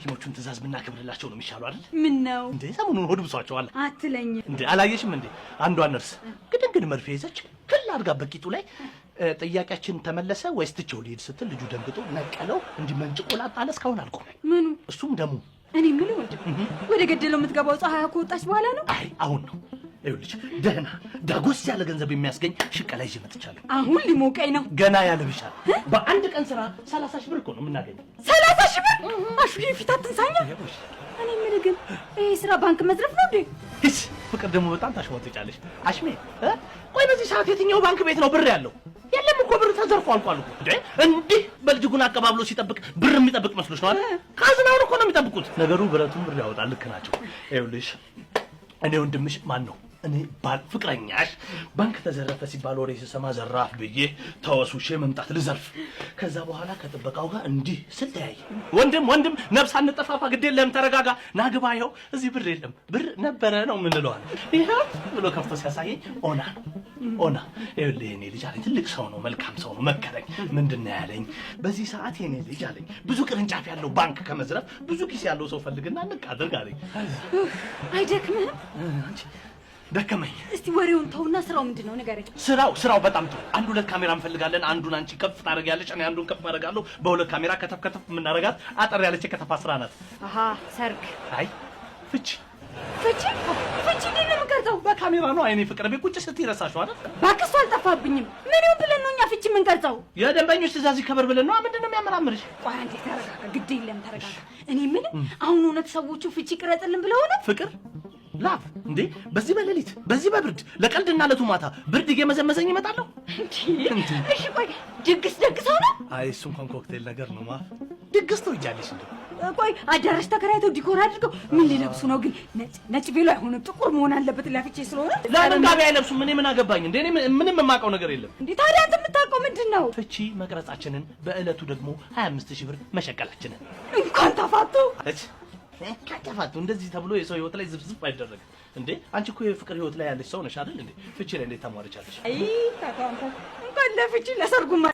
የሐኪሞቹን ትእዛዝ ብናከብርላቸው ነው የሚሻለው አይደል? ምን ነው እንዴ ሰሞኑን ሆድ ብሷቸዋል አትለኝ እንዴ? አላየሽም እንዴ? አንዷ ነርስ ግድንግድ መርፌ ይዘች ክል አድርጋ በቂጡ ላይ ጥያቄያችን ተመለሰ ወይስ ትቼው ልሂድ ስትል ልጁ ደንግጦ ነቀለው እንዲመንጭቆ ላጣለ እስካሁን አልቆም። ምኑ? እሱም ደሙ። እኔ ምን ወደ ገደለው የምትገባው ፀሐይ ከወጣች በኋላ ነው? አይ አሁን ነው። ይኸውልሽ ደህና ዳጎስ ያለ ገንዘብ የሚያስገኝ ሽቀላ ይዤ መጥቻለሁ። አሁን ሊሞቀኝ ነው። ገና ያለብሻል። በአንድ ቀን ስራ 30 ሺህ ብር እኮ ነው የምናገኘው። 30 ሺህ ብር? አሹ የፊት አትንሳኛ። እኔ ምን ግን ይሄ ስራ ባንክ መዝረፍ ነው እንዴ? እሺ ፍቅር ደግሞ በጣም ታሽሞጥጫለሽ። አሽሜ ቆይ በዚህ ሰዓት የትኛው ባንክ ቤት ነው ብር ያለው? የለም እኮ ብር ተዘርፎ አልቋል እኮ። እንዲህ በልጅጉን አቀባብሎ ሲጠብቅ ብር የሚጠብቅ መስሎሽ ነው አይደል? ካዝናውን እኮ ነው የሚጠብቁት። ነገሩ ብረቱን ብር ያወጣል። ልክ ናቸው። ይኸውልሽ እኔ ወንድምሽ ማን ነው? እኔ ባል ፍቅረኛሽ ባንክ ተዘረፈ ሲባል ወሬ ስሰማ ዘራፍ ብዬ ተወሱሽ መምጣት ልዘርፍ። ከዛ በኋላ ከጥበቃው ጋር እንዲህ ስለያይ ወንድም ነፍስ አንጠፋፋ ግድ የለም ተረጋጋ ናግባ ይኸው እዚህ ብር የለም ብር ነበረ ነው የምንለው አለ። ይኸው ብሎ ከፍቶ ሲያሳየኝ ኦና ይኸውልህ የኔ ልጅ አለኝ። ትልቅ ሰው ነው፣ መልካም ሰው ነው። መከረኝ። ምንድን ነው ያለኝ? በዚህ ሰዓት የኔ ልጅ አለኝ ብዙ ቅርንጫፍ ያለው ባንክ ከመዝረፍ ብዙ ኪስ ያለው ሰው ፈልግና ንቅ አድርግ አለኝ። አይደክምህም? አንቺ ደከመኝ። እስቲ ወሬውን ተውና ስራው ምንድነው ንገረኝ። ስራው በጣም ጥሩ። አንድ ሁለት ካሜራ እንፈልጋለን። አንዱን አንቺ ከፍ ታደርጊያለሽ፣ እኔ አንዱን ከፍ አደርጋለሁ። በሁለት ካሜራ ከተፍ የምናደርጋት አጠር ያለች ከተፋ ስራ ናት። አሃ ሰርግ? አይ ፍቺ እንዴት ነው የምንቀርጸው? በካሜራ ነው። አይኔ ፍቅር ቤት ቁጭ ስትይ ረሳሽው አይደል? ባክሱ አልጠፋብኝም። ምን ይሁን ብለን ነው እኛ ፍቺ የምንቀርጸው? የደንበኞች ትእዛዝ ይከበር ብለን ነው። ምንድን ነው የሚያመራምርሽ? ቆይ አንዴ ተረጋጋ። ግድ የለም ተረጋጋ። እኔ ምን አሁን እውነት ሰዎቹ ፍቺ ቅረጽልን ብለው ነው? ፍቅር ላፍ እንዴ! በዚህ በሌሊት በዚህ በብርድ ለቀልድና ለቱማታ ብርድ እየመዘመዘኝ ይመጣለሁ እንዴ? እሺ ቆይ ድግስ ደግሰው ነው? አይ እሱ እንኳን ኮክቴል ነገር ነው። ማፍ ድግስ ነው እያለሽ እንዴ? ቆይ አዳራሽ ተከራይተው ዲኮር አድርገው ምን ሊለብሱ ነው ግን? ነጭ ቬሎ አይሆንም፣ ጥቁር መሆን አለበት ለፍቼ ስለሆነ። ለምን ጋቢ አይለብሱም? እኔ ምን አገባኝ እንዴ? እኔ ምንም የማውቀው ነገር የለም። እንዴ ታዲያ አንተ የምታውቀው ምንድን ነው? ፍቺ መቅረጻችንን በእለቱ ደግሞ 25000 ብር መሸቀላችንን። እንኳን ተፋቱ ከተፋቱ እንደዚህ ተብሎ የሰው ህይወት ላይ ዝብዝብ አይደረግም እንዴ? አንቺ እኮ የፍቅር ህይወት ላይ ያለሽ ሰው ነሽ አይደል እንዴ? ፍቺ ላይ እንዴት ታሟርቻለሽ? አይ ታታንተ እንኳን ለፍቺ ለሰርጉማ